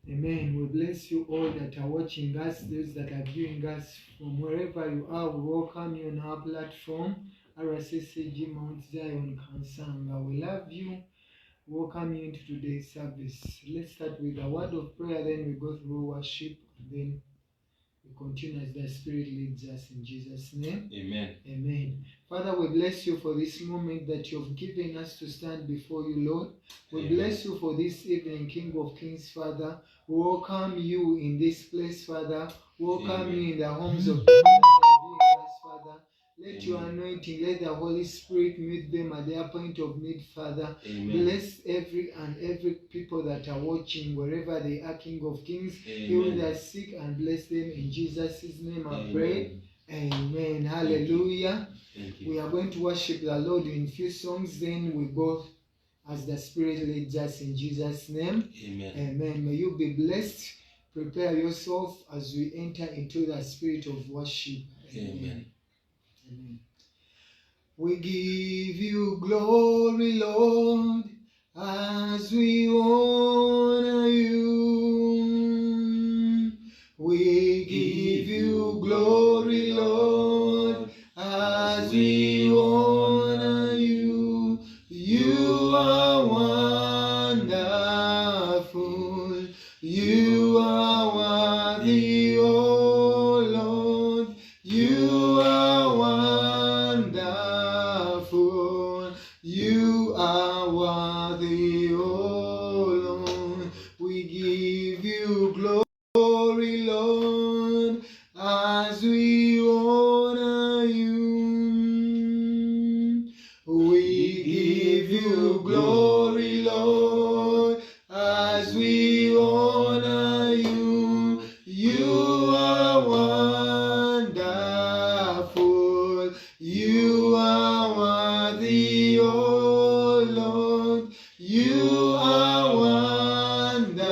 Amen. We bless you all that are watching us, those that are viewing us from wherever you are. We welcome you on our platform, RCCG Mount Zion Kansanga. We love you. Welcome you into today's service. Let's start with a word of prayer, then we go through worship, and then we continue as the Spirit leads us in Jesus' name. Amen. Amen. Father, we bless you for this moment that you've given us to stand before you, Lord. We Amen. bless you for this evening, King of Kings, Father. We welcome you in this place, Father. Welcome Amen. you in the homes of people that are viewing us, Father. Let your Amen. anointing, let the Holy Spirit meet them at their point of need, Father. Amen. Bless every people that are watching, wherever they are, King of Kings. Heal Amen. the sick and bless them in Jesus' name, I Amen. pray. Amen. Hallelujah. Thank We you. are going to worship the Lord in few songs, then we go as the Spirit leads us in Jesus' name. Amen. Amen. May you be blessed. Prepare yourself as we enter into the spirit of worship. Amen. Amen. We give you glory, Lord, as we honor you. We give you glory, Lord, as we honor you. You are wonderful. You are worthy, oh Lord. You are wonderful. You are worthy, oh Lord. We give you glory, Lord, as we honor you. We give you glory, Lord, as we honor you. You are wonderful. You are worthy, oh Lord. You are wonderful.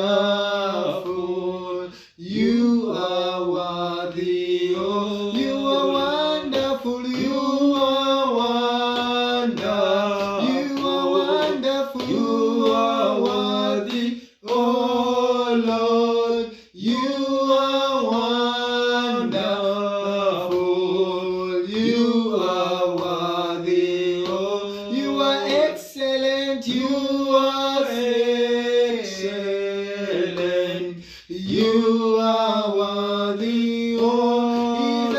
You are worthy, oh. You are wonderful. You are wonderful. You are wonderful. You are worthy, oh Lord. You are wonderful. You are worthy, oh. You are excellent. You are excellent. You are worthy, oh. He's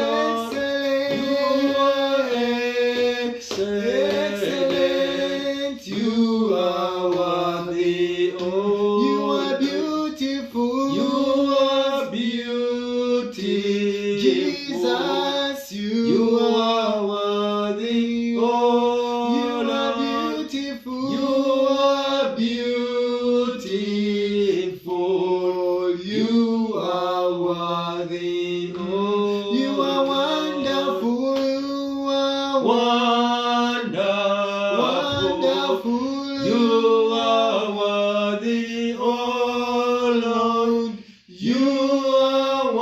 excellent. You are worthy, oh. You are beautiful. You are beautiful. Jesus, you are worthy, oh. You are beautiful. You are beautiful. You are worthy, oh. You are wonderful. You are wonderful. You are worthy, oh Lord. You are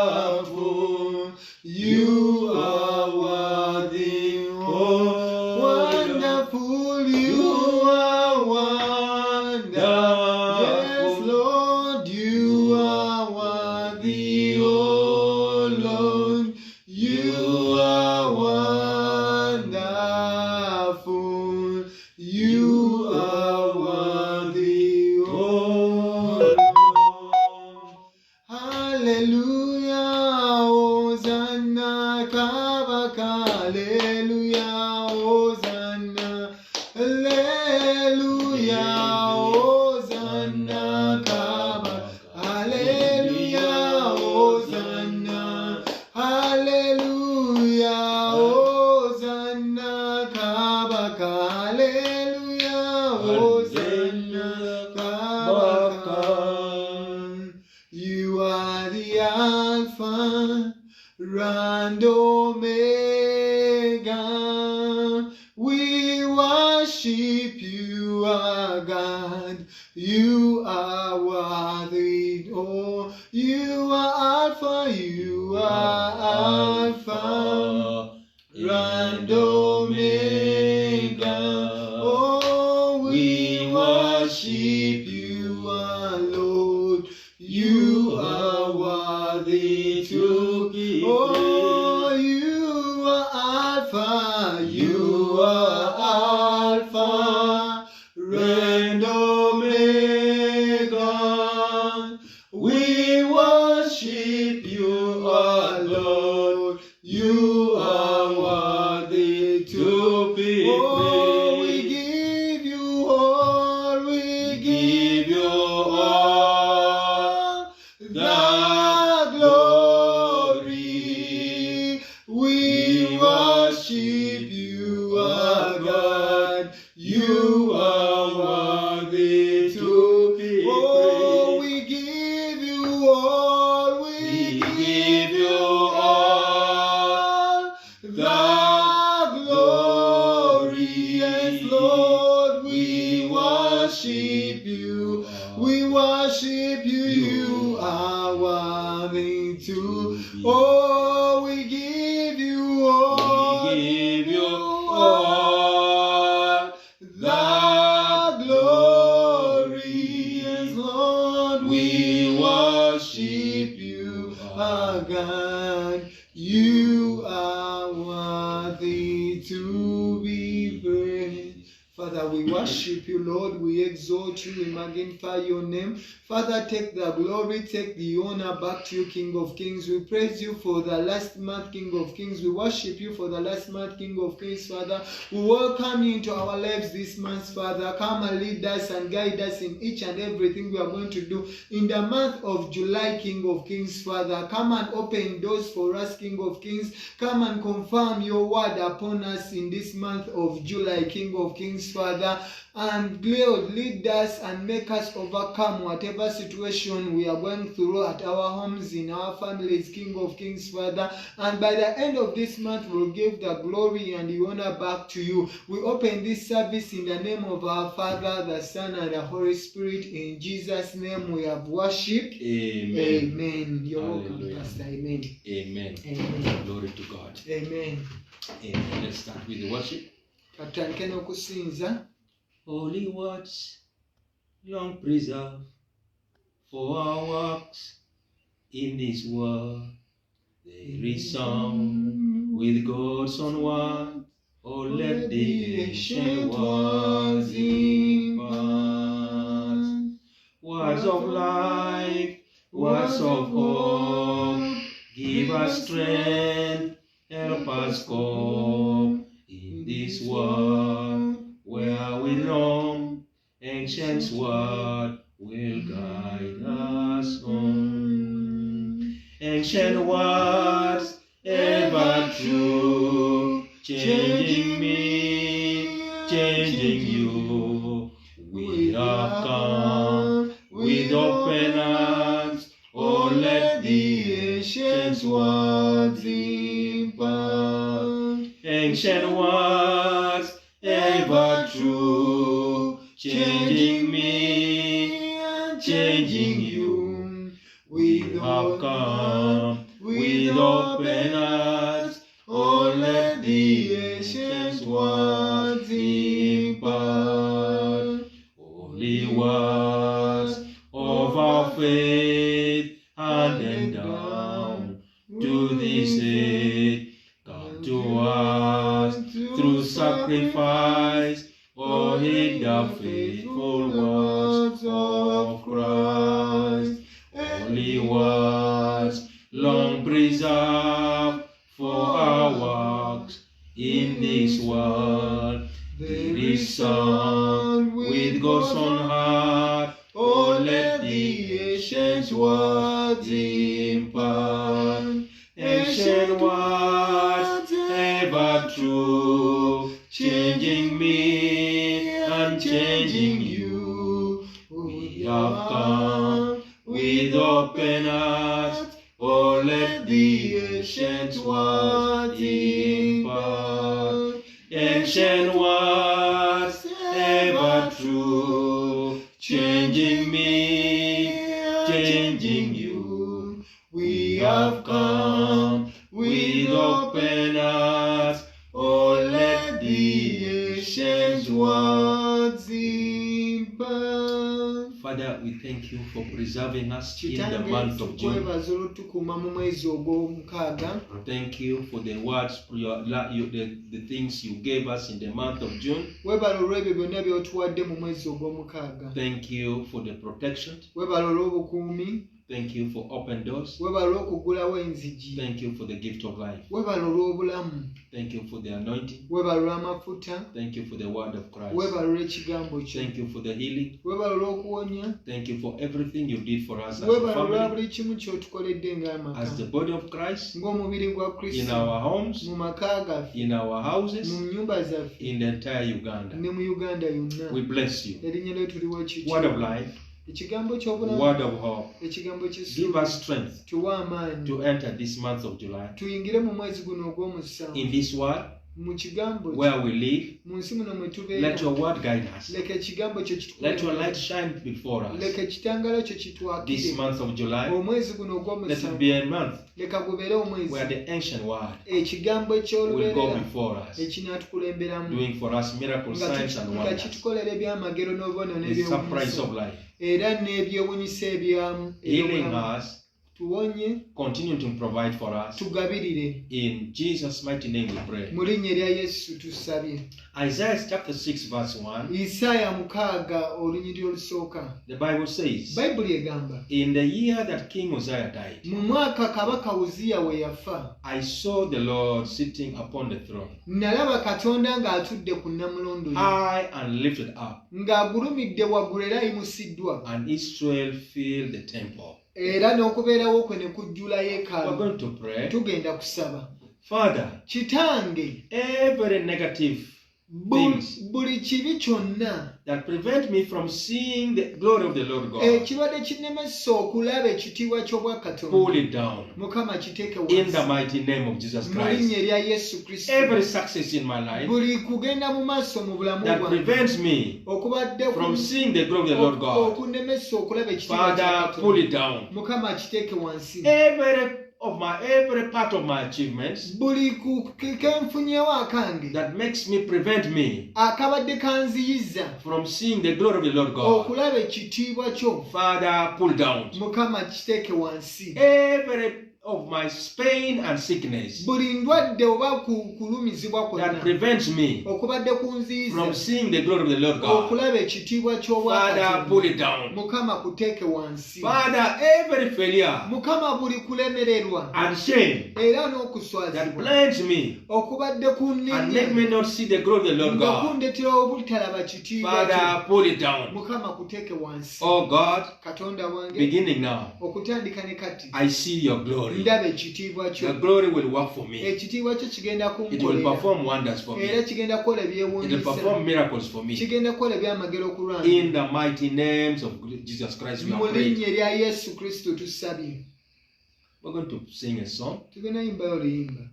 wonderful. You are worthy, oh wonderful. You are wonderful. Yes, Lord, you are worthy, oh Lord. You are wonderful. You are worthy, oh Lord. Hallelujah, Hosanna, Kabaka, Hallelujah, Hosanna, Hallelujah, Hosanna, Kabaka, Hallelujah, Hosanna, Hallelujah, Hosanna, Kabaka, Hallelujah, Hosanna, Kabaka. You are the Alpha and Omega. We worship you, our God. You are worthy, oh. You are Alpha, you are Alpha and Omega. Oh, we worship you, are Lord. You are worthy to be praised. Oh, you are Alpha, you are Alpha and Omega. We worship you, our Lord. You are worthy to be praised. Oh, we give you all, we give you all the glory. We worship you, our God. You are worthy to be praised. Oh, we give you all, we give you all the glory. Yes, Lord, we worship you. We worship you. You are worthy to. Oh, we give you all. We give you all the glory. Yes, Lord, we worship you, our God. You are worthy to be praised. Father, we worship you, Lord. We exalt you. We magnify your name. Father, take the glory, take the honor back to you, King of Kings. We praise you for the last month, King of Kings. We worship you for the last month, King of Kings, Father. We welcome you into our lives this month, Father. Come and lead us and guide us in each and everything we are going to do in the month of July, King of Kings, Father. Come and open doors for us, King of Kings. Come and confirm your word upon us in this month of July, King of Kings, Father. And Lord, lead us and make us overcome whatever situation we are going through at our homes, in our families, King of Kings, Father. And by the end of this month, we'll give the glory and the honor back to you. We open this service in the name of our Father, the Son, and the Holy Spirit. In Jesus' name we have worshipped. Amen. Amen. You're welcome, Pastor. Amen. Amen. Amen. Glory to God. Amen. Amen. Let's start with the worship. Katandike n'okusinza. Holy words, long preserved for our works in this world. There is song with God's own word. Oh, let the ancient words impart. Words of life, words of hope. Give us strength, help us cope in this world where we roam. Ancient word will guide us home. Ancient words ever true, changing me, changing you. We have come with open hands. Oh, let the ancient words impart. Ancient words ever true, changing me and changing you. We have come with open hearts. Oh, let the ancient words impart. Holy words of our faith, handed down to this age, come to us through sacrifice. Oh, heed the faithful words of Christ. Holy words, long preserved for our works in this world. There is song with God's own heart. Oh, let the ancient words impart. Ancient words ever true, changing me and changing you. We have come with open hearts. Oh, let the ancient words impart. Ancient words ever true, changing me, changing you. We have come with open hearts. Oh, let the ancient words impart. Father, we thank you for preserving us in the Kitange month of June. tukwebaza olw'otukuuma mu mwezi ogw'omukaaga. Thank you for the words, the things you gave us in the month of June. Weebala olw'ebyo byonna by'otuwadde mu mwezi ogw'omukaaga. Thank you for the protection. Weebala olw'obukuumi. Thank you for open doors. Weebala olw'okuggulawo enzigi. Thank you for the gift of life. Weebala olw'obulamu. Thank you for the anointing. Weebala olw'amafuta. Thank you for the word of Christ. Weebala olw'ekigambo kyo. Thank you for the healing. Weebala olw'okuwonya. Thank you for everything you did for us as a Weebala olwa family, buli kimu ky'otukoledde as ng'amaka. the body of Christ, Ng'omubiri gwa in Kristo. our homes, Mu maka gaffe. in our houses, Mu nnyumba zaffe. in the entire Uganda. Ne mu Uganda yonna. We bless you. Erinnya lyo tuliwo Word of ekitiibwa. life, Ekigambo ky'obulamu. word of hope. Ekigambo Give ky'essuubi. us strength Tuwe amaanyi. to enter this month of July. Tuyingire mu mwezi guno ogw'omusanvu. In this world Mu kigambo kyo. where we live, Mu nsi muno mwe tubeera. let your word guide us. Leka ekigambo kyo Let your kitulabire. light shine before us. Leka ekitangalo kyo This kitwakire. month of July, Omwezi guno let it ogw'omusanvu. be a month Leka gubeere omwezi. where the ancient word Ekigambo will go eky'olubeerera before us, ekinaatukulemberamu. doing for us miracles, signs, and Nga wonders. kitukolera ebyamagero n'obubonero The surprise n'ebyewunyisa. of life. Era n'ebyewunyisa ebyamu. Healing eby'obulamu. us, Tuwonye, continue to provide for us. tugabirire. In Jesus' mighty name we pray. Mu linnya erya Yesu tusabye. Isaiah chapter 6 verse 1, Isaaya 6 olunyiriri olusooka. the Bible says, Bayibuli egamba. in the year that King Uzziah died, Mu mwaka kabaka Uziya we yafa. I saw the Lord sitting upon the throne, Nalaba Katonda ng'atudde ku nnamulondo ye. high and lifted up, Ng'agulumidde waggulu era ayimusiddwa. and Israel filled the temple. Era n'okubeerawo kwe ne kujjula We're yeekaalu. going to pray. Tugenda kusaba. Father, Kitange, every negative things buli kibi kyonna that prevent me from seeing the glory of the Lord God, ekibadde kinnemesa okulaba ekitiibwa ky'obwa Katonda. pull it down Mukama kiteeke in the wansi. mighty name of Jesus Mu linnya Christ. erya Yesu Kristo. Every success in my life Buli kugenda mu maaso mu bulamu that bwange prevents me okubadde from seeing the glory of the Lord God, okunnemesa okulaba ekitiibwa kya Father, pull Katonda. it down. Mukama kiteeke wansi. Every part of my achievements Buli kenfunyewo akange that makes me prevent me akabadde kanziyiza from seeing the glory of the Lord God, okulaba ekitiibwa kyo. Father, pull down. Mukama kiteeke wansi. Every of my pain and sickness Buli ndwadde oba kulumizibwa that kwonna prevents me okubadde kunziyiza from seeing the glory of the Lord God, okulaba ekitiibwa ky'obwa Father, pull Katonda. it down. Mukama kuteeke wansi. Father, every failure Mukama buli kulemererwa and shame era that n'okuswazibwa blinds me okubadde and make kunnemya me not see the glory of the Lord nga God, kundetera obutalaba kitiibwa kyo. Father, pull it down. Mukama kuteeke wansi. Oh God, Katonda wange beginning now, okutandika ne kati I see your glory. ndaba ekitiibwa Your kyo. glory will work for me. Ekitiibwa kyo kigenda It will kunkolera perform wonders for era me. kigenda kukola It will ebyewuunyisa. perform miracles for me. Kigenda kukola ebyamagero ku lwange. In the mighty names of Jesus Christ, we Mu are praying. linnya erya Yesu Kristo tusabye. We're going to sing a song. Tugenda yimbayo oluyimba.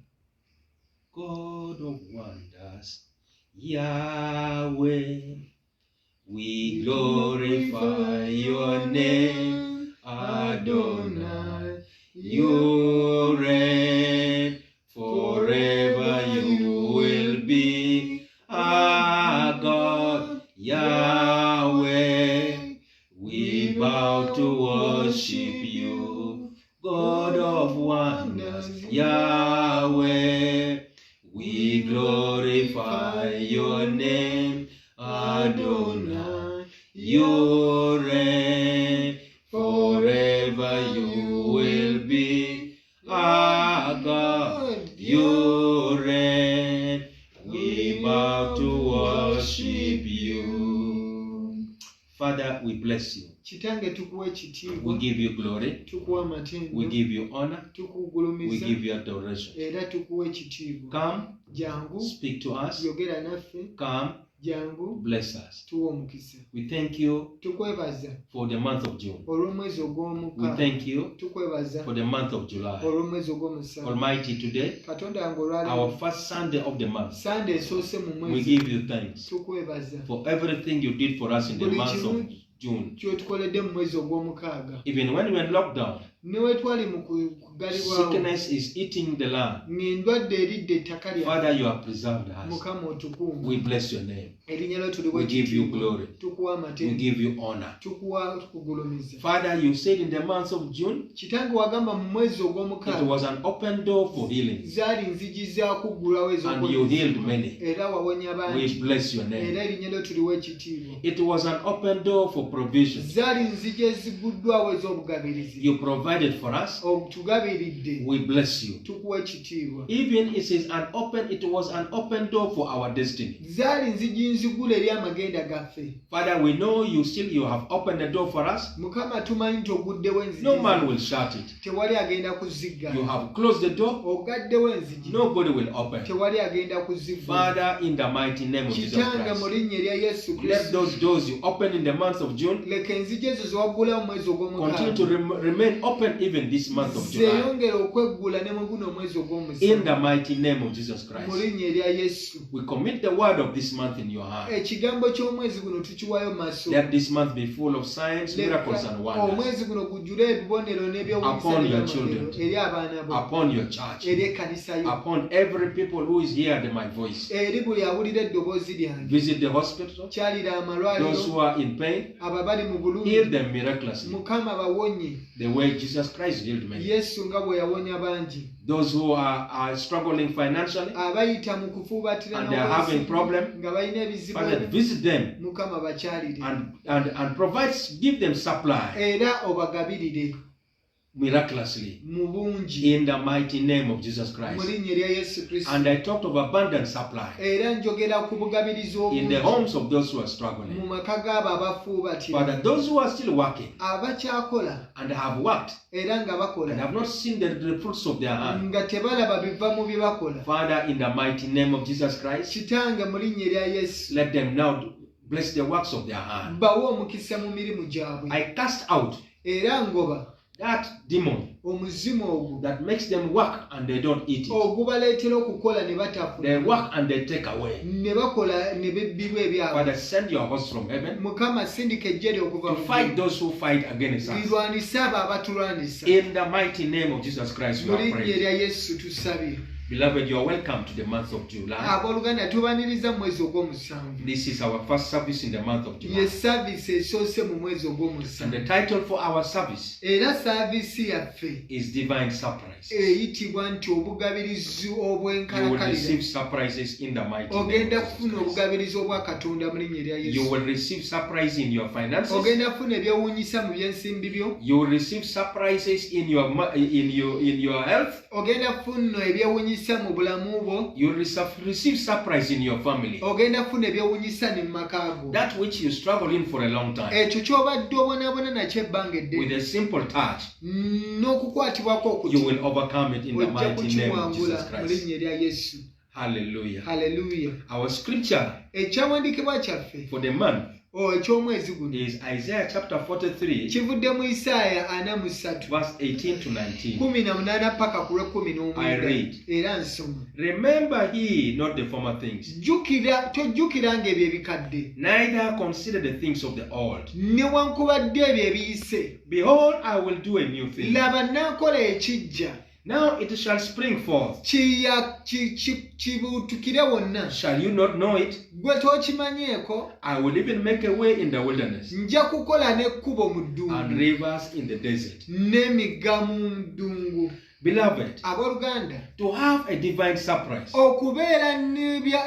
God of wonders, Yahweh, we glorify your name, Adonai. You reign forever, you will be our God, Yahweh. We bow to worship you, God of wonders, Yahweh. We glorify your name, Adonai. You reign forever, you will be our God. You reign. We bow to worship you. Father, we bless you. Kitange tukuwa ekitiibwa. We give you glory. Tukuwa amatendo. We give you honor. We Tukugulumiza. give you adoration. Era tukuwa ekitiibwa. Come, Jangu. speak to us. Yogera naffe. Come, Jangu. bless us. Tuwa omukisa. We thank you Tukwebaza for the month of June. olw'omwezi We ogw'omukaaga. thank you Tukwebaza for the month of July. olw'omwezi ogw'omusanvu. Almighty, today, Katonda wange olwali our first Sunday of the month, Sande esoose mu we mwezi. give you thanks Tukwebaza for everything you did for us in the Buli month of kimu June. ky'otukoledde mu mwezi ogw'omukaaga. Even when we were in lockdown, ne we twali mu kugalibwawo sickness is eating the land. ng'endwadde eridde ettaka lya Father, you have preserved us. Mukama otukuuma We bless your name. erinnya lyo tuli We give you glory. tukuwa We amatendo give you honor. tukuwa tukugulumiza Father, you said in the month of June, kitange wagamba mu mwezi it ogw'omukaaga was an open door for healing, zaali nzigi za kuggulawo and you healed many. era wawonya We bangi bless your name. era erinnya lyo tuliwo ekitiibwa It was an open door for provision. zaali nzigi eziguddwawo ez'obugabirizi You provided for us. otugabiridde We bless you. tukuwa ekitiibwa Even it was an open door for our destiny. zaali nzigi nzigula eri amagenda gaffe Father, we know you have opened the door for us. mukama tumanyi nti oguddewo enzigi No man will shut it. tewali agenda You kuziggala have closed the door. ogaddewo enzigi Nobody will open. tewali agenda kuziggula Father, in the mighty name of Jesus kitange mu Christ, linnya erya yesu let kristo those doors you open in the month of June leka enzigi ezo zewaggulawo mu mwezi continue to ogw'omukaaga remain open even this month of July. zeeyongera okweggula ne mu guno omwezi In ogw'omusanvu the mighty name of Jesus mu Christ, linnya erya yesu we commit the word of this month in your hand. ekigambo ky'omwezi guno tukiwayo mu maaso Let this month be full of signs, miracles, and wonders omwezi guno gujjule ebibonero n'ebyowunyisa Upon your n'ebyamagero children. eri abaana bo upon your church, eri ekkanisa yo upon every people who is hearing my voice. eri buli awulira eddoboozi lyange Visit the hospital, kyalira those amalwaliro who are in pain, abo abali mu bulumi heal them miraculously, mukama bawonye the way Jesus Christ healed many. yesu nga bwe yawonya bangi Those who are struggling financially abayita mu kufuubatira and they are having problem, nga balina ebizibu Father, visit them mukama bakyalire and give them supply era obagabirire miraculously mu bungi in the mighty name of Jesus mu Christ. linnya erya yesu kristo And I talked of abundant supply era njogera ku bugabirizi in the obungi homes of those who are mu struggling. maka g'abo abafuubatira Father, those who are still working abakyakola and have worked era nga and bakola have not seen the fruits of their hand, nga tebalaba biva mu bye bakola Father, in the mighty name of Jesus Christ, kitange mu linnya erya yesu let them now bless the works of their hand. bawe omukisa mu mirimu gyabwe I cast out era ngoba that demon omuzimu ogwo that makes them work and they don't eat it. ogubaleetera okukola ne They batafuna work and they take away. ne bakola ne bebbirwa ebyabwe Father, send your host from heaven mukama sindika ejjere okuva to mu fight ggulu. those who fight against us. lirwanise abo abatulwanisa In the mighty name of Jesus Christ, we mu are linnya praying. erya yesu tusabye Beloved, you are welcome to the month of July. abooluganda tubaniriza mu mwezi ogw'omusanvu This is our first service in the month of ye July. saaviisi esoose mu mwezi And ogw'omusanvu the title for our service era saaviisi yaffe is Divine Surprise. eyitibwa nti obugabirizi You will obw'enkalakalira receive surprises in the mighty name ogenda of Jesus kufuna Christ. obugabirizi obwa katonda mu linnya erya You yesu will receive surprise in your finances. ogenda kufuna ebyewuunyisa mu byensimbi byo You will receive surprises in your health. ogenda kufuna ebyewuunyisa mu bulamu bwo You will receive surprise in your family. ogenda kufuna ebyewuunyisa ne mu maka go That which you struggle in for a long time. ekyo ky'obadde obonaabona nakyo ebbanga With eddene a simple touch, n'okukwatibwako you okuti will overcome it in the ojja mighty name of kukiwangula Jesus mu Christ. linnya erya yesu Hallelujah. haleluya Our scripture ekyawandiikibwa kyaffe for the month eky'omwezi guno is Isaiah chapter 43, kivudde mu isaaya 43 verse 18 to 19. 18 paka ku lwe I read. 19 era nsoma Remember ye not the former things, tojjukiranga ebyo ebikadde neither consider the things of the old. newankubadde ebyo ebiyise Behold, I will do a new thing. laba naakola ekijja Now it shall spring forth. kibuutukire wonna Shall you not know it? gwe tookimanyeeko I will even make a way in the wilderness nja kukola n'ekkubo mu and ddungu rivers in the desert. n'emigga mu ddungu Beloved, abooluganda to have a divine surprise okubeera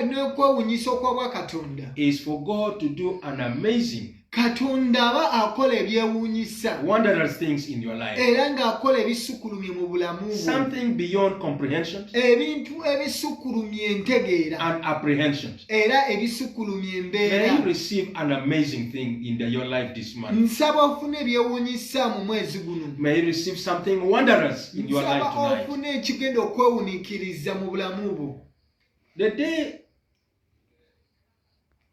n'okwewunyisa okw'obwa katonda is for God to do an amazing, katonda aba akola ebyewuunyisa wondrous things in your life. era ng'akola ebisukulumye mu bulamu bwo Something beyond comprehension ebintu ebisukulumye entegeera and apprehension. era ebisukulumye May embeera you receive an amazing thing in your life this month. nsaba ofune ebyewuunyisa mu mwezi guno May you receive something wondrous in your life nsaba tonight. ofune ekigenda okwewuniikiriza mu bulamu bwo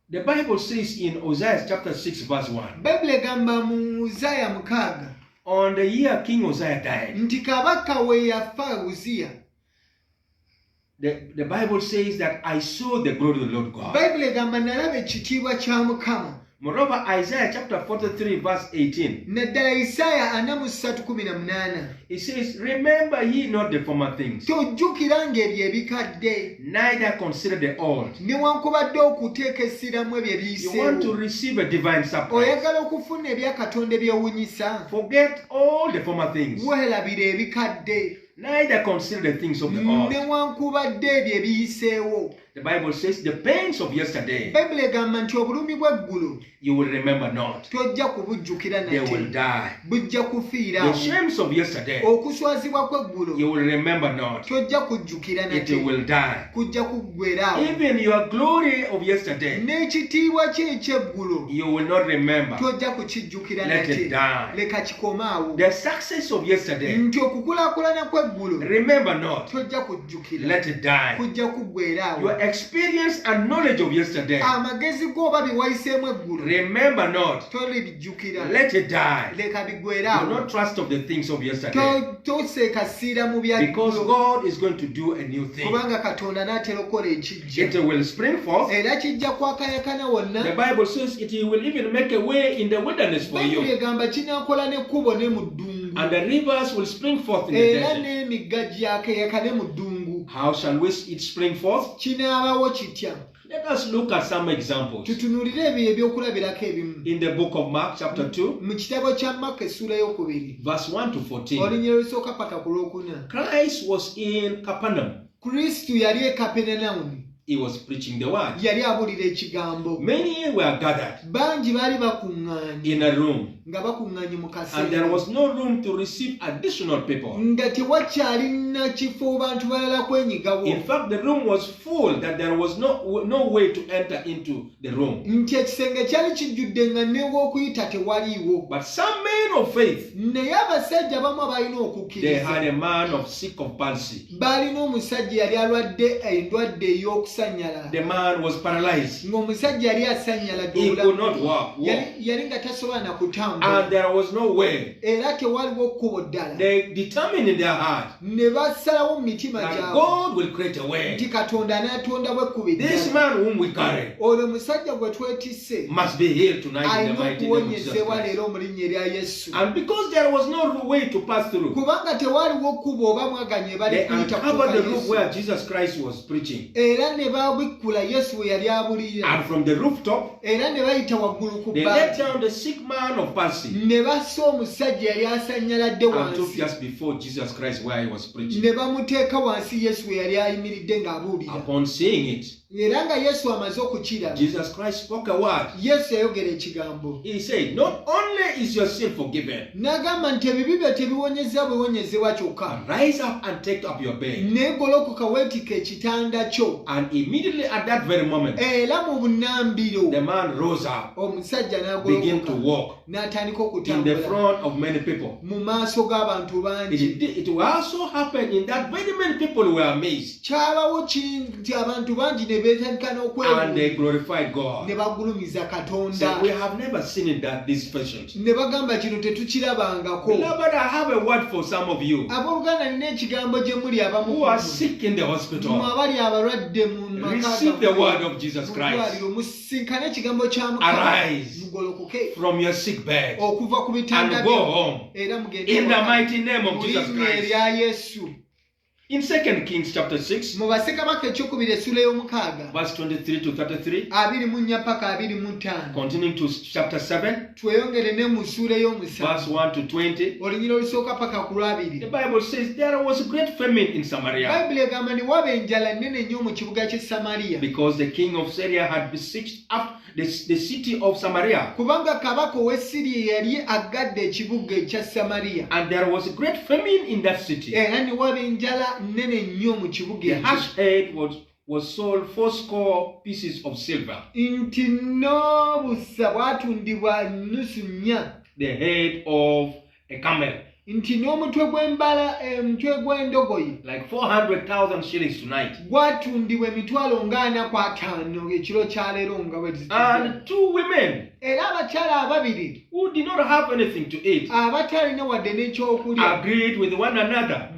The Bible says in Hosea chapter 6 verse 1, bayibuli egamba mu Uzaya 6 on the year King Uzziah died, nti kabaka we yafa Uziya the Bible says that I saw the glory of the Lord God. bayibuli egamba nalaba ekitiibwa kya mukama Moreover, Isaiah chapter 43 verse 18. naddala Isaaya 43:18 It says, remember ye not the former things, tojjukiranga ebyo ebikadde neither consider the old. newankubadde okuteeka essiramu ebyo You want to ebiyiseewo. receive a divine surprise. Oyagala okufuna ebya Katonda ebyewuunyisa. Forget all the former things, Weerabira ebikadde neither consider the things of the old. newankubadde ebyo ebiyiseewo. The Bible says, the pains of yesterday Bayibuli egamba nti obulumi bw'eggulu you will remember not. tojja kubujjukira They will nate, die. bujja The kufiirawo. shames of yesterday Okuswazibwa kw'eggulu you will remember not. tojja kujjukira It nate, will die. kujja kuggweeraawo. Even your glory of yesterday N'ekitiibwa kye eky'eggulu you will not remember. tojja kukijjukira Let nate, it die. leka kikomaawo. The success of yesterday, Nti okukulaakulana kw'eggulu remember not. tojja kujjukira, Let it die. kujja kuggweeraawo. Your experience and knowledge of yesterday, Amagezi go oba biwayiseemu eggulu remember not. tolibijjukira, Let it die. leka Do biggweeraawo. not trust of the things of yesterday, Toseekasiira mu bya because ggulu, God is going to do a new thing. kubanga Katonda n'atera okukola It ekijja will spring forth. era kijja kwakayakana The wonna. Bible says it will even make a way in the wilderness for Bayibuli you, egamba kinaakola n'ekkubo ne mu ddungu, and the rivers will spring forth in the era desert. n'emigga gyakayakane mu ddungu. How shall we it spring forth? Kinaabawo kitya? Let us look at some examples. Tutunuulire ebyo ebyokulabirako ebimu. In the book of Mark chapter 2, Mu kitabo kya Maka essuula y'okubiri verse 1 to 14. olunyiriro olusooka paka ku lwokuna. Christ was in Capernaum. Kristo yali e Kapenanawuni, He was preaching the word. yali abuulira ekigambo. Many were gathered Bangi baali bakuŋŋaanye, in a room, nga bakuŋŋaanye mu and there kaseera, was no room to receive additional people. nga tewakyalina kifo bantu balala kwenyigawo. In fact, the room was full, that there was no way to enter into the room. Nti ekisenge kyali kijjudde nga n'ew'okuyita tewaliiwo. But some men of faith, Naye abasajja abamu abalina they okukkiriza had a man of sick of palsy. baalina omusajja yali alwadde endwadde ey'okusannyala. The man was paralyzed. Ng'omusajja yali asanyaladde He could obulamu. not walk. Yali nga tasobola na kutambula, And there was no way. era tewaliwo kkubo ddala. They determined in their heart Ne basalawo mu mitima that gyabwe God will create a way. nti Katonda n'atonda bwekkubo This eddala. man whom we carry Oyo musajja gwe twetisse must be healed tonight in alina the mighty name of Jesus okuwonyezebwa Christ. leero mu linnya erya Yesu. And because there was no way to pass through, Kubanga tewaliwo kkubo oba mwaganye bali they kuyita uncovered the kutuuka roof Yesu. where Jesus Christ was preaching. Era ne babikkula Yesu we yali abulira, And from the rooftop, era ne bayita waggulu ku they let bbaati, down the sick man of palsy ne bassa omusajja yali asanyaladde and took wansi, just before Jesus Christ where he was preaching. ne bamuteeka wansi Yesu we yali ayimiridde ng'abuulira. Upon seeing it, Era nga Yesu amaze okukiraba, Jesus Christ spoke a word. Yesu yayogera ekigambo. He said, not only is your sin forgiven, N'agamba nti ebibi byo tebiwonyeza bwewonyezebwa kyokka, but rise up and take up your bed. neegolokoka weetika ekitanda kyo. And immediately at that very moment, Era mu bunnambiro the man rose up, omusajja began to n'agolokoka walk n'atandika in the okutambula front of many people. mu maaso g'abantu bangi. It also happened in that very many people were amazed Kyabawo nti abantu bangi ne beetandika and n'okwewuunya, they glorified God. ne bagulumiza Katonda, Said, we have never seen it that this fashion. ne bagamba kino tetukirabangako. Beloved, I have a word for some of you Abooluganda nina ekigambo gye muli abamu who are sick in the hospital. mu abali abalwadde mu maka Receive the word of Jesus mu Christ. ddwaliro, musinkane ekigambo kya Mukama, Arise mugolokoke from your sick bed okuva ku bitanda and go byo, home era mugende in the ewaka mighty name of mu Jesus linnya Christ. erya Yesu. In 2 Kings chapter 6, Mu Bassekabaka ekyokubiri essula y'omukaaga verse 23 to 33, 24 paka 25, continuing to chapter 7, tweyongere ne mu ssuula verse ey'omusanvu 1 to 20, olunyira olusooka paka ku lwabiri. the Bible says there was a great famine in Samaria Bayibuli egamba ne waba enjala nnene nnyo mu kibuga ky'e Samaliya, because the king of Syria had besieged up the city of Samaria. kubanga kabaka ow'e Siriya yali aggadde ekibuga ekya Samaliya, And there was a great famine in that city. era ne waba enjala nnene nnyo mu kibuga The ekyo, hash head was sold 40 pieces of silver. nti n'obusa bwatundibwa nnusu nnya, The head of a camel, nti n'omutwe gw'embala, omutwe gw'endogoyi like 400,000 shillings tonight. gwatundibwa emitwalo ng'ana ku ataano ekiro kya leero nga bwe zitudde. And 2 women Era abakyala ababiri who did not have anything to eat abatalina wadde n'ekyokulya agreed with one another,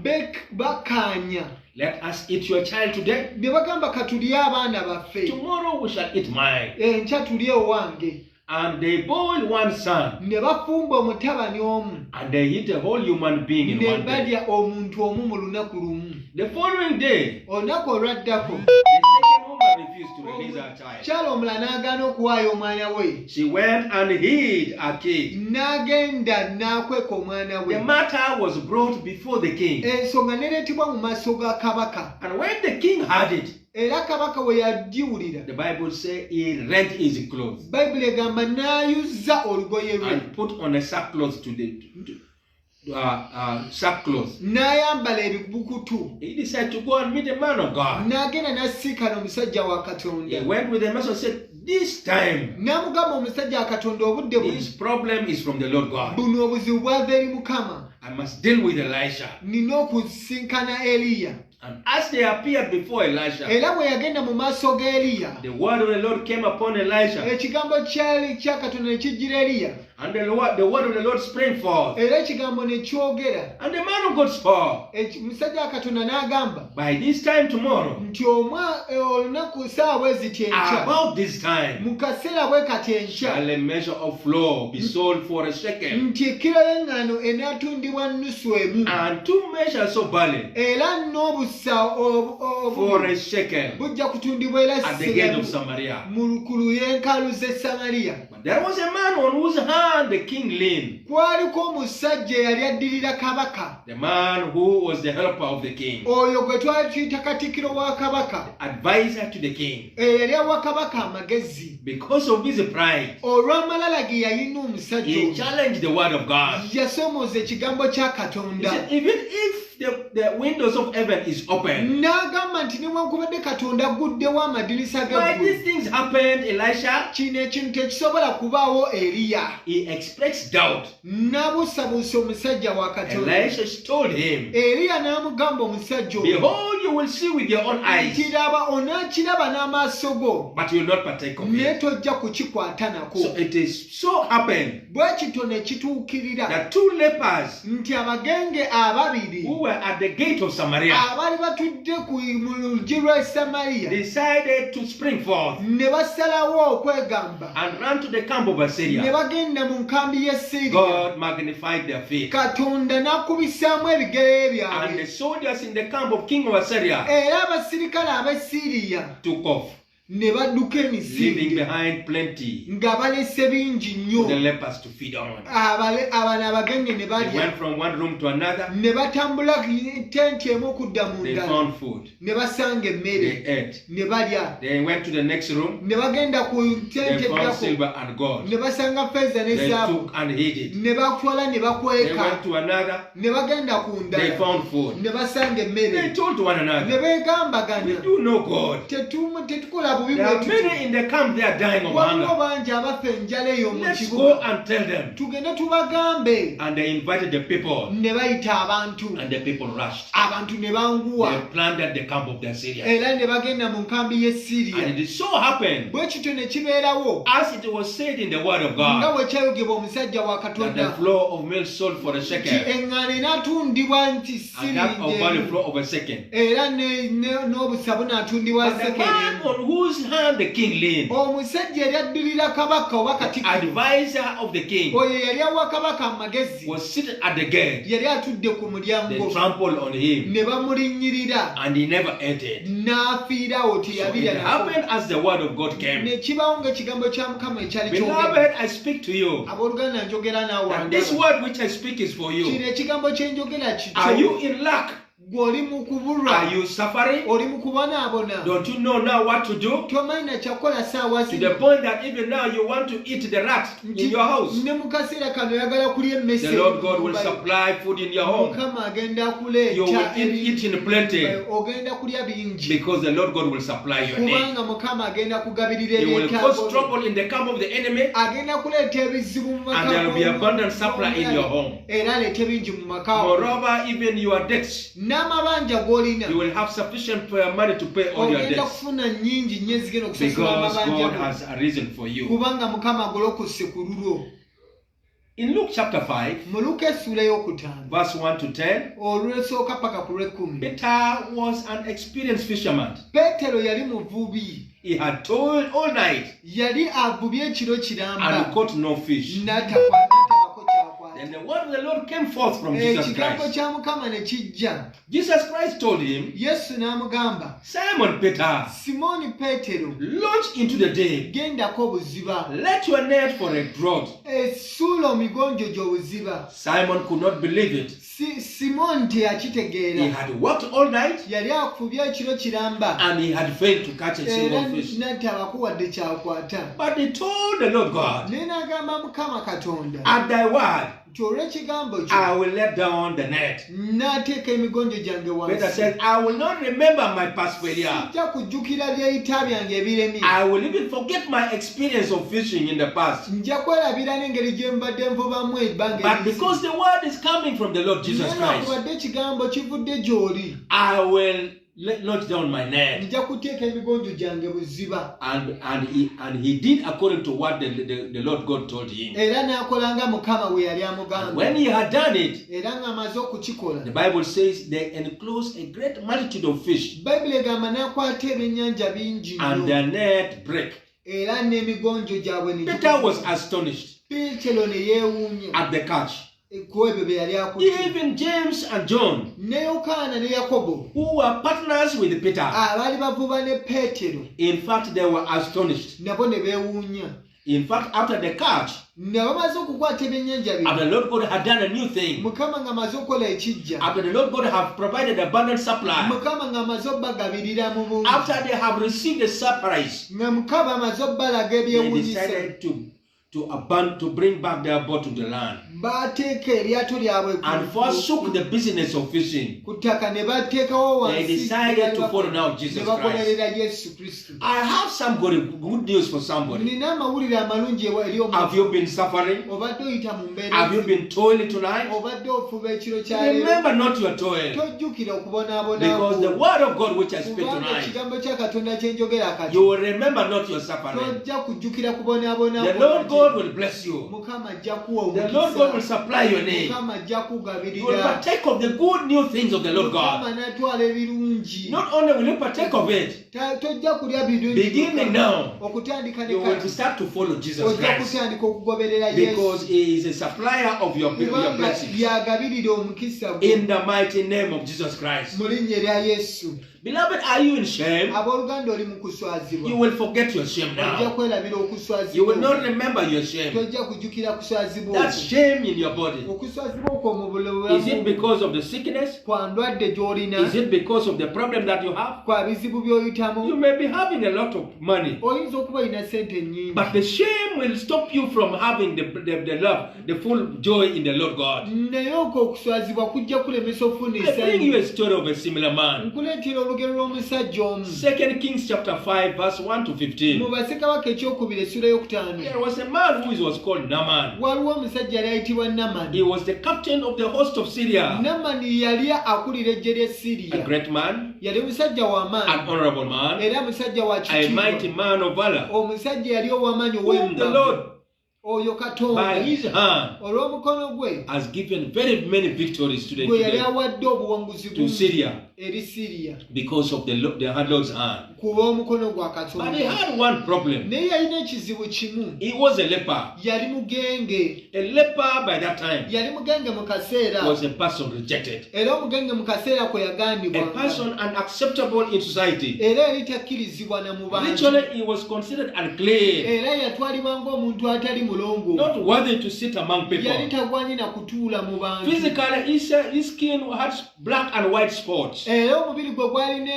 bakaanya let us eat your child today. ne bagamba katulye abaana baffe, Tomorrow we shall eat mine. enkya tulye owange. And they boiled one son. ne bafumba omutabani omu And they eat a whole human being in ne one day. balya omuntu omu mu lunaku lumu. The following day, olunaku olwaddako the second woman refused to release her child. kyalo omulala n'agaana okuwaayo omwana we, She went and hid her kid. n'agenda n'akweka omwana we. The matter was brought before the king. Ensonga nereetebwa mu maaso ga kabaka, And when the king heard it, era kabaka we yagiwulira, the Bible says he rent his clothes bayibuli egamba n'ayuza olugoye lwe and put on a sackcloth sackcloth. n'ayambala ebibukutu, He decided to go and meet the man of God. n'agenda n'asiikana omusajja wa He Katonda. went with the master and said, this time, N'amugamba omusajja wa Katonda, obudde buno this problem is from the Lord God. buno obuzibu bwava eri Mukama, I must deal with Elisha. nina okusinkana Eriya. And as they appeared before Elisha, Era bwe yagenda mu maaso ga Eriya, the word of the Lord came upon Elisha. ekigambo kya Katonda ne kijjira Eriya, And the word of the Lord sprang forth. era ekigambo ne kyogera. And the man of God spoke. Omusajja wa Katonda n'agamba By this time tomorrow, nti olunaku saawa bwe ziti enkya, about this time, mu kaseera bwe kati enkya, shall a measure of flour be sold for a shekel, nti kilo y'eŋŋaano enaatundibwa nnusu emu, and 2 measures of barley era n'obusa for a shekel bujja kutundibwa era at the gate of siremu Samaria. ku luyenkalu z'e Samaliya. But there was a man on whose hand the king leaned, Kwaliko omusajja eyali addirira kabaka, the man who was the helper of the king, oyo gwe twali tuyita katikkiro wa kabaka, advisor to the king. eyali awa kabaka amagezi. Because of his pride, Olw'amalala ge yalina omusajja he oyo, challenged the word of God. yasomooza ekigambo kya He Katonda, said, even if the windows of heaven is open, n'agamba nti newankubadde Katonda agguddewo amadirisa why these g'eggulu, things happened, Elisha? kino ekintu tekisobola kubaawo Eriya. He expressed doubt. N'abuusabuusa omusajja wa Katonda. Elisha told him, Eriya n'amugamba omusajja oyo behold, you will see with your own eyes, nti laba onaakiraba n'amaaso go, but you will not partake of naye it. tojja kukikwata nako. So it is so happened Bwe kityo ne kituukirira that 2 lepers nti abagenge ababiri who were at the gate of Samaria abaali batudde mu luggi lw'e Samaliya decided to spring forth ne basalawo okwegamba and run to the camp of ne Assyria. bagenda mu nkambi y'e Siriya. God magnified their faith. Katonda n'akubisaamu ebigere And byabwe, the soldiers in the camp of king of Assyria era abasirikale ab'e Siriya took off, ne badduka leaving emisinde behind plenty nga balese bingi for the nnyo. lepers to feed on. Abano abagenge ne They balya, went from one room to another. ne batambula tenti emu okudda mu They ndala, found food. ne basanga They emmere, ate. ne balya. They went to the next room. Ne bagenda ku They tenti found eddako, silver and gold. ne basanga ffeeza ne They zaabu, took and hid it. ne batwala ne They bakweka, went to another. ne bagenda ku They ndala, found food. ne basanga They emmere, told one ne another, we beegambagana do know God. tetukola bubi There are bwe many in the camp, they are dying of waliwo hunger. bangi abafa enjala eyo mu Let's go kibuga, and tell them. tugende tubagambe. And they invited the people. Ne bayita abantu, And the people rushed. abantu ne They banguwa, plundered the camp of the Assyrians. era ne bagenda mu nkambi y'e And Siriya. it so happened, Bwe kityo ne kibeerawo as it was said in the word of nga God, bwe kyayogebwa omusajja wa that the Katonda flour of meal sold for a nti shekel, eŋŋaano enaatundibwa nti and that of barley siringi flour of a shekel. era n'obusa bunaatundibwa But the sekeri man emu. on whose hand the king leaned, Omusajja yali addirira kabaka oba the katikkiro, advisor of the king, oyo yali awa kabaka amagezi, was seated at the gate. yali atudde ku They mulyango, trampled on him, ne bamulinnyirira, and he never ate it. n'afiirawo So teyabirya it nako. happened as the word of God came. Ne kibaawo ng'ekigambo kya Mukama ekyali kyogera. Beloved, I speak to you, Abooluganda njogera naawe and this wandaba. word which I speak is for you. Kino ekigambo kye njogera Are you kikyo. in lack? Gw'oli mu kubulwa, Are you suffering? oli mu kubonaabona, Don't you know now what to do? tomanyi na kyakola saawa To the zino. point that even now you want to eat the rat in your house. Ne mu kaseera kano oyagala kulya emmese. The Lord God will supply food in your home. Mukama agenda You will kuleeta eat in plenty, ogenda kulya bingi. because the Lord God will supply your need. Kubanga Mukama agenda kugabirira He will cause ebyetaago. trouble in the camp of the enemy, Agenda kuleeta ebizibu mu and there will be maka abundant supply in your home. era aleete bingi mu maka wo. Moreover, even your debts, N'amabanja g'olina you will have sufficient money to pay all your ogenda debts, kufuna nnyingi nnyo ezigenda okusasula because amabanja God go. has arisen for you. Kubanga Mukama agolokose ku lulwo. In Luke chapter 5, mu Luka essula ey'okutaano verse 1 to 10, olw'esooka paka ku lw'ekkumi. Peter was an experienced fisherman. Peetero yali muvubi, He had toiled all night yali avubye ekiro kiramba and caught no fish. n'atabako kyakwata. Then the word of the Lord came forth from Jesus Ekigambo Christ. kya Mukama ne kijja. Jesus Christ told him, Yesu n'amugamba, Simon Peter, Simooni Peetero, launch into the deep. gendako obuziba, Let your net for a draught. essuula omigonjo gy'obuziba. Simon could not believe it. Simooni He teyakitegeera. had worked all night Yali akubye ekiro kiramba and he had failed to catch a era single fish. n'atabako wadde kyakwata. But he told the Lord God, Naye n'agamba Mukama Katonda at thy word, nti olw'ekigambo kyo I will let down the net. n'ateeka emigonjo gyange Peter wansi. said, I will not remember my past failure. Sijja kujjukira byeyita byange ebiremi. I will even forget my experience of fishing in the past. Nja kwerabira n'engeri gye mbadde nvubamu ebbanga But because the word is coming from the Lord Jesus Christ, kubadde ekigambo kivudde gy'oli, I will launch down my net. nja kuteeka emigonjo gyange buziba. And he did according to what the Lord God told him. Era n'akola nga Mukama bwe yali And amugamba. when he had done it, Era ng'amaze okukikola, the Bible says they enclosed a great multitude of fish, Bayibuli egamba n'akwata ebyennyanja bingi and nnyo, their net break. era n'emigonjo gyabwe ne Peter was astonished Peetero ne yeewuunya at the catch. ku ebyo bye yali akutte. Even James and John, Ne Yokaana ne Yakobo who were partners with Peter, abaali bavuba ne Peetero in fact, they were astonished. nabo ne beewuunya. In fact, after the catch, Ne bamaze okukwata ebyennyanja bino, after the Lord God had done a new thing, Mukama ng'amaze okukola ekijja, after the Lord God had provided abundant supply, Mukama ng'amaze obbagabirira mu bungi, after they have received a surprise, nga Mukama amaze obbalaga they ebyewuunyisa, decided to bring back their boat to the land baateeka eryato lyabwe and forsook the business of fishing. ku ttaka ne bateekawo They wansi decided to follow now ne Jesus Christ. bakolerera Yesu Kristo. I have some good news for somebody. Nina amawulire amalungi eri Have omuntu. you been suffering? Obadde oyita mu mbeera Have you zi- been toiling tonight? obadde ofuba ekiro kya leero, Remember not your toil, tojjukira okubonaabona because the word of God which I speak kubanga tonight, ekigambo kya Katonda kye njogera kati you will remember not your suffering. tojja kujjukira kubonaabona The Lord God will bless you. Mukama ajja kuwa The Lord God will omukisa, supply your need. Mukama ajja You will kugabirira, partake of the good new things of the Lord God. Mukama n'atwala ebirungi. Not only will you partake of it, Tojja kulya birungi beginning byokka. now, Okutandika ne you will kati start to follow Jesus ojja Christ, kutandika okugoberera because Yesu He is a supplier of your kubanga blessings. yagabirira omukisa gwe In the mighty name of Jesus Christ. mu linnya erya Yesu. Beloved, are you in shame? Abooluganda oli mu kuswazibwa, You will forget your shame ojja now. kwerabira You okuswazibwa will not okwo. remember your shame. Tojja kujjukira kuswazibwa That's okwo. shame in your body. Okuswazibwa okwo mu Is it bulamu because of the sickness? kwa ndwadde gy'olina, Is it because of the problem that you have? kwa bizibu You by'oyitamu. may be having a lot of money, Oyinza okuba olina ssente nnyingi, but the shame will stop you from having the love, the full joy in the Lord God. naye okwo okuswazibwa kujja kulemesa okufuna I bring you a essanyu. story of a similar man. Nkuleetera olugero lw'omusajja omu 2 Kings chapter 5, verse 1 to mu 15. bassekabaka ekyokubiri essula ey'okutaano. There was a man who was called Naaman. Waliwo omusajja yali ayitibwa He Namani. was the captain of the host of Syria, Namani yali akulira eggye ly'e a Siriya. great man, Yali musajja an w'amaanyi honorable man, era musajja wa a mighty kitiibwa. man of valor, Omusajja yali ow'amaanyi whom the ow'embavu. Lord, Oyo by Katonda his hand, olw'omukono gwe has given very many victories to gwe yali the awadde obuwanguzi to bungi Syria eri Siriya because of the Lord's hand. ku lw'omukono gwa But he Katonda. had one problem. Naye yalina ekizibu kimu, He was a leper. yali mugenge. A leper by that time Yali mugenge mu kaseera, was a person rejected, era omugenge mu kaseera kwe a yagambibwanga, person unacceptable in society. era yali takkirizibwa na mu bantu, Literally, he was considered unclean, era yatwalibwa ng'omuntu atali mulongo, not worthy to sit among yali people. tagwanyi na kutuula mu bantu, Physically, his skin had black and white spots. era omubiri gwe gwalina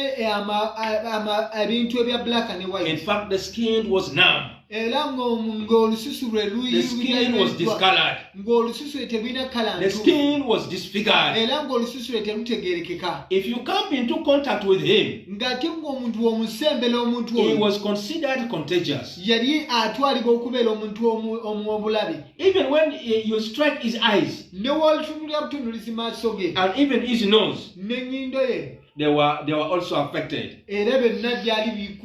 ebintu ebya black ne In white, fact, the skin was numb. era ng'olususu lwe The skin was discolored. ng'olususu lwe terulina kala The ntuufu, skin was disfigured. era ng'olususu lwe terutegeerekeka, If you come into contact with him, ng'ate ng'omuntu omusembera omuntu he oyo was considered contagious. yali atwalibwa okubeera omuntu omubulabe, Even when you strike his eyes ne w'olutunulira butunulizi maaso ge and even his nose, n'ennyindo ye, they were also affected. era byonna byali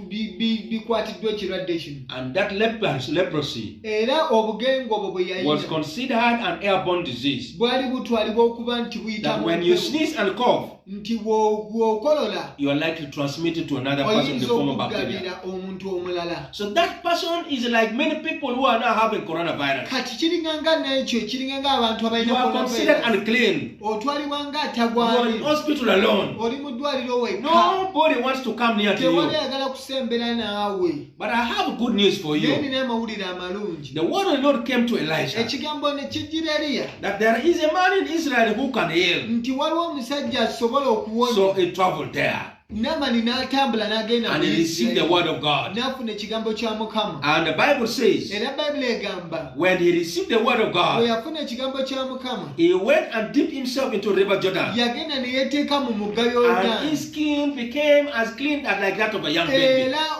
bikwatiddwa ekirwadde kino. And that leprosy Era obugenge obwo bwe was yayina considered an airborne disease. bwali butwalibwa okuba nti buyita That mu when you mpewo. sneeze and cough, Nti bw'okolola you are likely to transmit it to another person in the oyinza form of bacteria. okugabira omuntu omulala. So that person is like many people who are now having coronavirus. Kati kiringanga n'ekyo kiringanga abantu You abalina are considered coronavirus. unclean. Otwalibwa You are in ng'atagwali. hospital alone. Oli mu ddwaliro wekka. Nobody wants to come near to Tewali you. ayagala kusembera naawe. But I have good news for Naye you. nina amawulire amalungi. The word of the Lord came to Elijah Ekigambo ne kijjira Eriya that there is a man in Israel who can heal. nti waliwo omusajja asobola So okuwonya. he traveled there Naamani n'atambula n'agenda and mu he received the Isirayiri. word of God. N'afuna ekigambo kya Mukama. And the Bible says Era Bayibuli egamba when he received the word of bwe God, yafuna ekigambo kya Mukama he went and dipped himself into River Jordan. yagenda ne yeeteeka mu mugga And Yoludaani. his skin became as clean as like that of a young baby. Era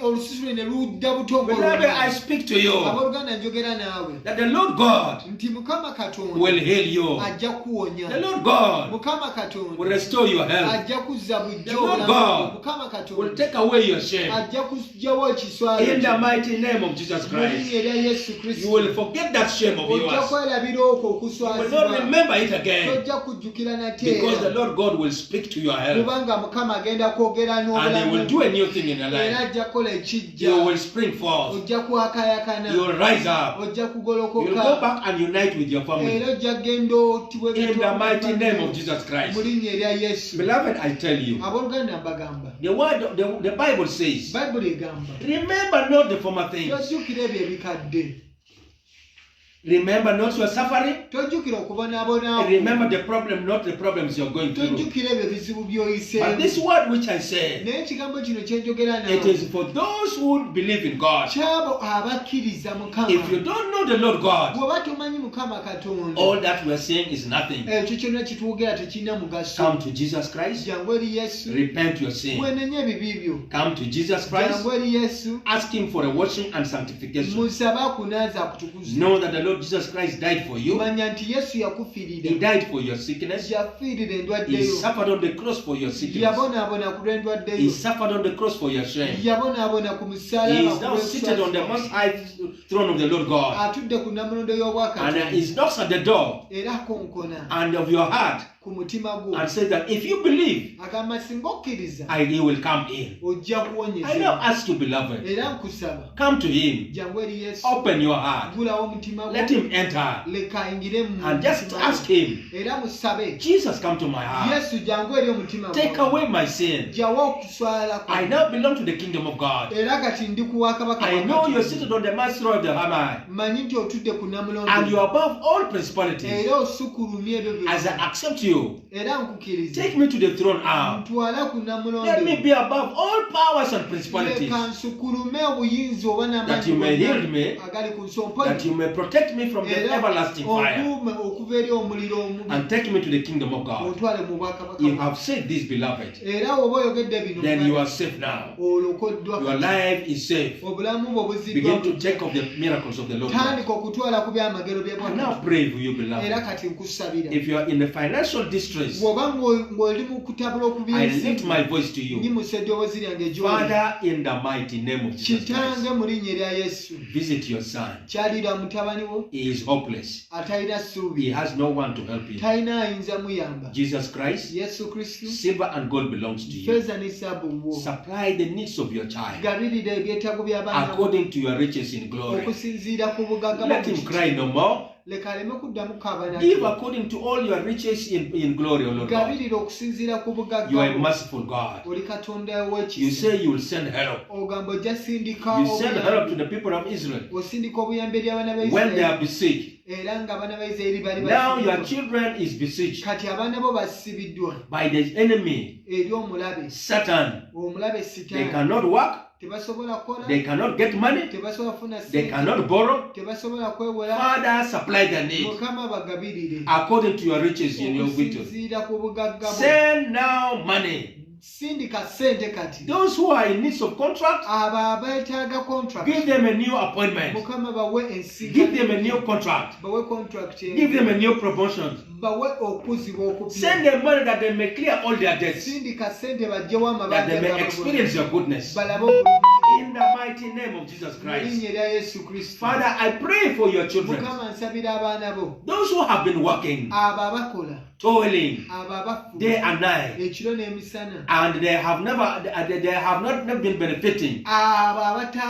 olususu lwe ne ludda buto Beloved, I ng'oluganda. speak to you Abooluganda njogera naawe that the Lord God nti Mukama Katonda will heal you. ajja kuwonya. The Lord God Mukama will Katonda restore your health. ajja kuzza The buggya Lord obulamu. God Mukama Will Katonda take away your shame. ajja kuggyawo ekiswalo In the kyo. mighty name of Jesus Mu Christ. linnya erya Yesu You Kristo will forget that shame of ojja yours. kwerabira okwo You will not okuswazibwa. remember it again. Tojja kujjukira nate Because the era. Lord God will speak to your health. Kubanga Mukama agenda kwogera And He n'obulamu will do a new thing in your era life. ajja kukola You ekijja. will spring forth. Ojja kwakayakana. You will rise up. Ojja You will go kugolokoka. back and unite with your family. Era ojja kgenda otibwe In the mighty name of Jesus Christ. mu linnya erya Yesu. Beloved, I tell you, Abooluganda mbagamba. the Bible says, Bayibuli egamba. remember not the former things. Tojjukira ebyo ebikadde. Remember not your suffering. Tojjukira okubonaabonaawo. Remember the problem, not the problems you're going through. Tojjukira ebyo ebizibu But by'oyiseemu. this word which I said, Naye ekigambo kino kye njogera it naawe. is for those who believe in God. Kyabo abakkiriza Mukama. If you don't know the Lord God, Bw'oba tomanyi Mukama Katonda. all that we are saying is nothing. Ekyo kyonna kitwogera tekirina mugaso. Come to Jesus Christ, Jangu eri Yesu. repent your sin. Mwenenye ebibi byo. Come to Jesus Christ, Jangu eri Yesu. ask Him for a washing and sanctification. Musabe akunaaze akutukuze. Know that the Lord Jesus Christ died for you. Manya nti Yesu He yakufiirira. died for your sickness. Yafiirira He endwaddeyo. suffered on the cross for your sickness. Yabonaabona ku He lw'endwaddeyo. suffered on the cross for your shame. Yabonaabona ku He musaalaba is now seated on the most high throne of the Lord God. atudde ku nnamulondo And y'obwakatonda. He knocks at the door Era konkona and of your heart ku mutima gwo. and says that if you believe, Agamba singa okkiriza He will come in. ojja I now kuwonyezebwa. ask you, beloved, Era nkusaba come to Him. jangu eri Yesu. Open your heart. Gulawo omutima gwo. Let Him enter. Leka ayingire mu And just mutima ask gwo. Him, Era musabe. Jesus, come to my heart. Yesu jangu eri omutima gwo. Take away my sin. Jjawo okuswala kwo. I now belong to the kingdom of God. Era kati ndi ku Bwakabaka I bwa know you're Katonda. seated on the most throne of the Hamai. Mmanyi nti otudde ku And nnamulondo. you're above all principalities. Era osukulumye ebyo As I byonna. accept you, Era nkukiriza. take me to the throne arm. Ntwala ku Let me nnamulondo. be above all powers and principalities. Leka nsukulume obuyinza oba That you may heal me, agali ku nsompo that you may protect me from the era everlasting fire. okuume okuva eri omuliro omubi And take me to the kingdom of God. ontwale mu Bwakabaka You bwa. have said this, beloved. Era oba oyogedde bino Then you are safe now. olokoddwa Your life is safe. obulamu bwo buziddwa. Begin to take of the miracles of the Lord God. Tandika okutwala ku byamagero bye I Bwakabaka. now pray for you, Era beloved. kati nkusabira. If you are in the financial distress, Bw'oba ng'oli mu kutabula I lift okubyensi my voice to you. nyimusa eddoboozi lyange gy'oli. Father, in the mighty name of Jesus Kitange Christ, mu linnya erya Yesu. visit your son. Kyalira mutabani wo He is hopeless. atalina ssuubi. He has no one to help him. Talina ayinza muyamba. Jesus Christ, Yesu Kristo. silver and gold belongs to you. Ffeeza ne zaabu wo. Supply the needs of your child Gabirira ebyetaago by'abaana bo according to your riches in glory. okusinziira ku bugagga Let him cry no more. leka aleme kuddamu kaaba Give nakyo. according to all your riches in glory, O Lord God. Gabirira okusinziira ku bugagga You are a bwo. merciful God. Oli Katonda You w'ekisa. say you will send help. Ogamba ojja sindika You send help to obuyambi. the people of Israel Osindika obuyambi eri abaana ba when they are Isirayiri. besieged. Era ng'abaana ba Isirayiri bali Now your basibiddwa. children is besieged Kati abaana bo basibiddwa by the enemy, eri omulabe. Satan. Omulabe They sitaani. cannot work. Tebasobola kukola. They cannot get money. Tebasobola kufuna They ssente. cannot borrow. Tebasobola kwewola. Father, supply their need Mukama bagabirire. according to your riches in your victory. Okusinziira ku bugagga bwo. Send now money sindika ssente kati. Those who are in need of contract, Abo abeetaaga contract. give them a new appointment. Mukama bawe ensiga. Give them a new contract. Bawe contract. Give them a new promotion. Bawe okuzibwa okupya. Send them money that they may clear all their debts. Sindika ssente bajjewo amabanga. That they may experience your goodness. Balabe obulungi. In the mighty name of Jesus Christ. Mu linnya erya Yesu Kristo. Father, I pray for your children. Mukama nsabira abaana bo. Those who have been working, Abo abakola. toiling, Abo abafu. day and night, Ekiro n'emisana. and they have not been benefiting. Abo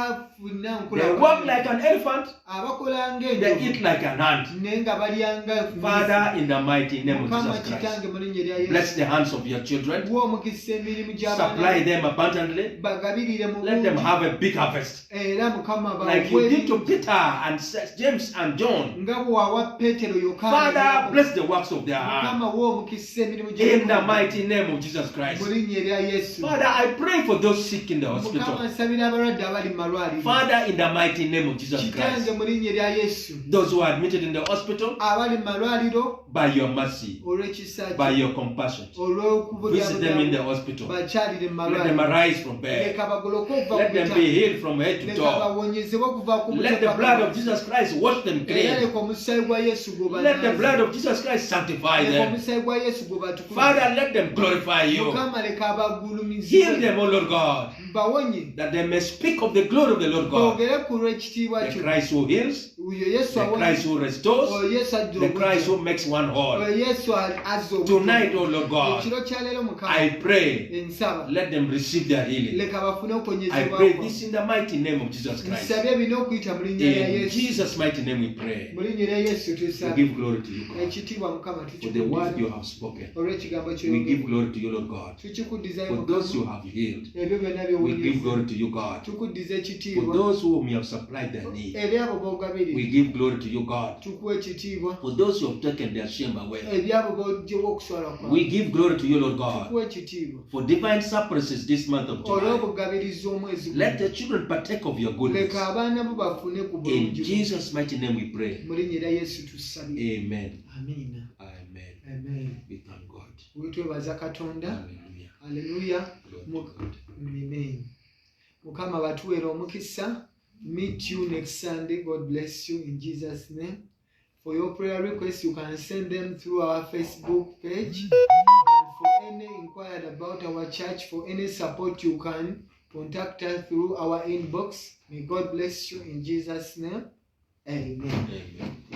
abatafuna nkola. They work like an elephant, Abakola they ng'enjovu. eat like an ant. Naye nga balyanga. Father, in the mighty name of Mukama Jesus Christ, kitange mu linnya erya Yesu. bless the hands of your children, Wa omukisa emirimu gy'abaana. supply them abundantly, Bagabirire mu let them bungi. have a big harvest. Era Mukama Like you did to bawe. Peter and James and John. Nga bwe wawa Peetero Yokaana. Father, bless the works of their hand. Mukama wa omukisa emirimu In gy'abaana. the mighty name of Jesus Christ. Mu linnya erya Yesu. Father, I pray for those sick in the Mukama hospital. nsabira abalwadde abali mu malwaliro. Father, in the mighty name of Jesus Kitange Christ. mu linnya erya Yesu. Those who are admitted in the hospital, Abali mu malwaliro by your mercy, olw'ekisa by kyo. your compassion, Olw'okubulya visit them in the bwabwe. hospital. Bakyalire mu Let them malwaliro. arise from bed. Leka bagoloke okuva Let ku them be bitanda. healed from head to Leka toe. bawonyezebwe okuva ku Let the blood of Jesus Christ wash them Era clean. leka omusaayi gwa Yesu Let the blood of Jesus Christ sanctify Leka them. omusaayi gwa Yesu gubatukuze. Father, let them glorify you. Mukama leka Heal abagulumizibwe. them, O Lord God, Bawonye. that they may speak of the glory of the Lord God. Boogere ku lw'ekitiibwa The kyo. Christ who heals, Oyo Yesu the awonye. Christ who restores, Oyo Yesu ajja the Christ obujja. who makes one whole. Oyo Yesu azza obujja. Tonight, O Lord God, Ekiro kya leero Mukama. I pray, Ensaba. let them receive their healing. Leka bafune I okonyezebwa pray kwabwe. this in the mighty name of Jesus Christ. Nsabye bino okuyita mu linnya lya In Yesu. Jesus' mighty name we pray. Mu linnya lya Yesu We tusaba. give glory to you, God. Ekitiibwa Mukama For the word you tukikuddiza. have spoken. Olw'ekigambo We ky'oyogera. give glory to you, Lord God. Tukikuddiza For those you have healed, ebyo byonna we give by'owunyisa. glory to you, God. Tukuddiza For ekitiibwa. those whom you have supplied their need, Eri abo we b'ogabirira. give glory to you, God. Tukuwa ekitiibwa. For those who have taken their shame away, Eri abo b'oggyewo okuswala kwabwe. we give glory to you, Lord God. Tukuwa ekitiibwa. For divine surprises this month of July, Olw'obugabiriza omwezi guno. let the children partake of your goodness. Leka abaana bo bafune ku In bulungi bwo. Jesus' mighty name we pray. Mu linnya lya Yesu tusabye. Amen. Amiina. Amen. Amen. We thank God. Twebaza Katonda. Hallelujah. Haleluya. Glory to God. Amen. Mukama batuweera omukisa. Meet you next Sunday. God bless you in Jesus' name. For your prayer requests, you can send them through our Facebook page. And for any inquiry about our church, for any support, you can contact us through our inbox. May God bless you in Jesus' name. Amen. Amen.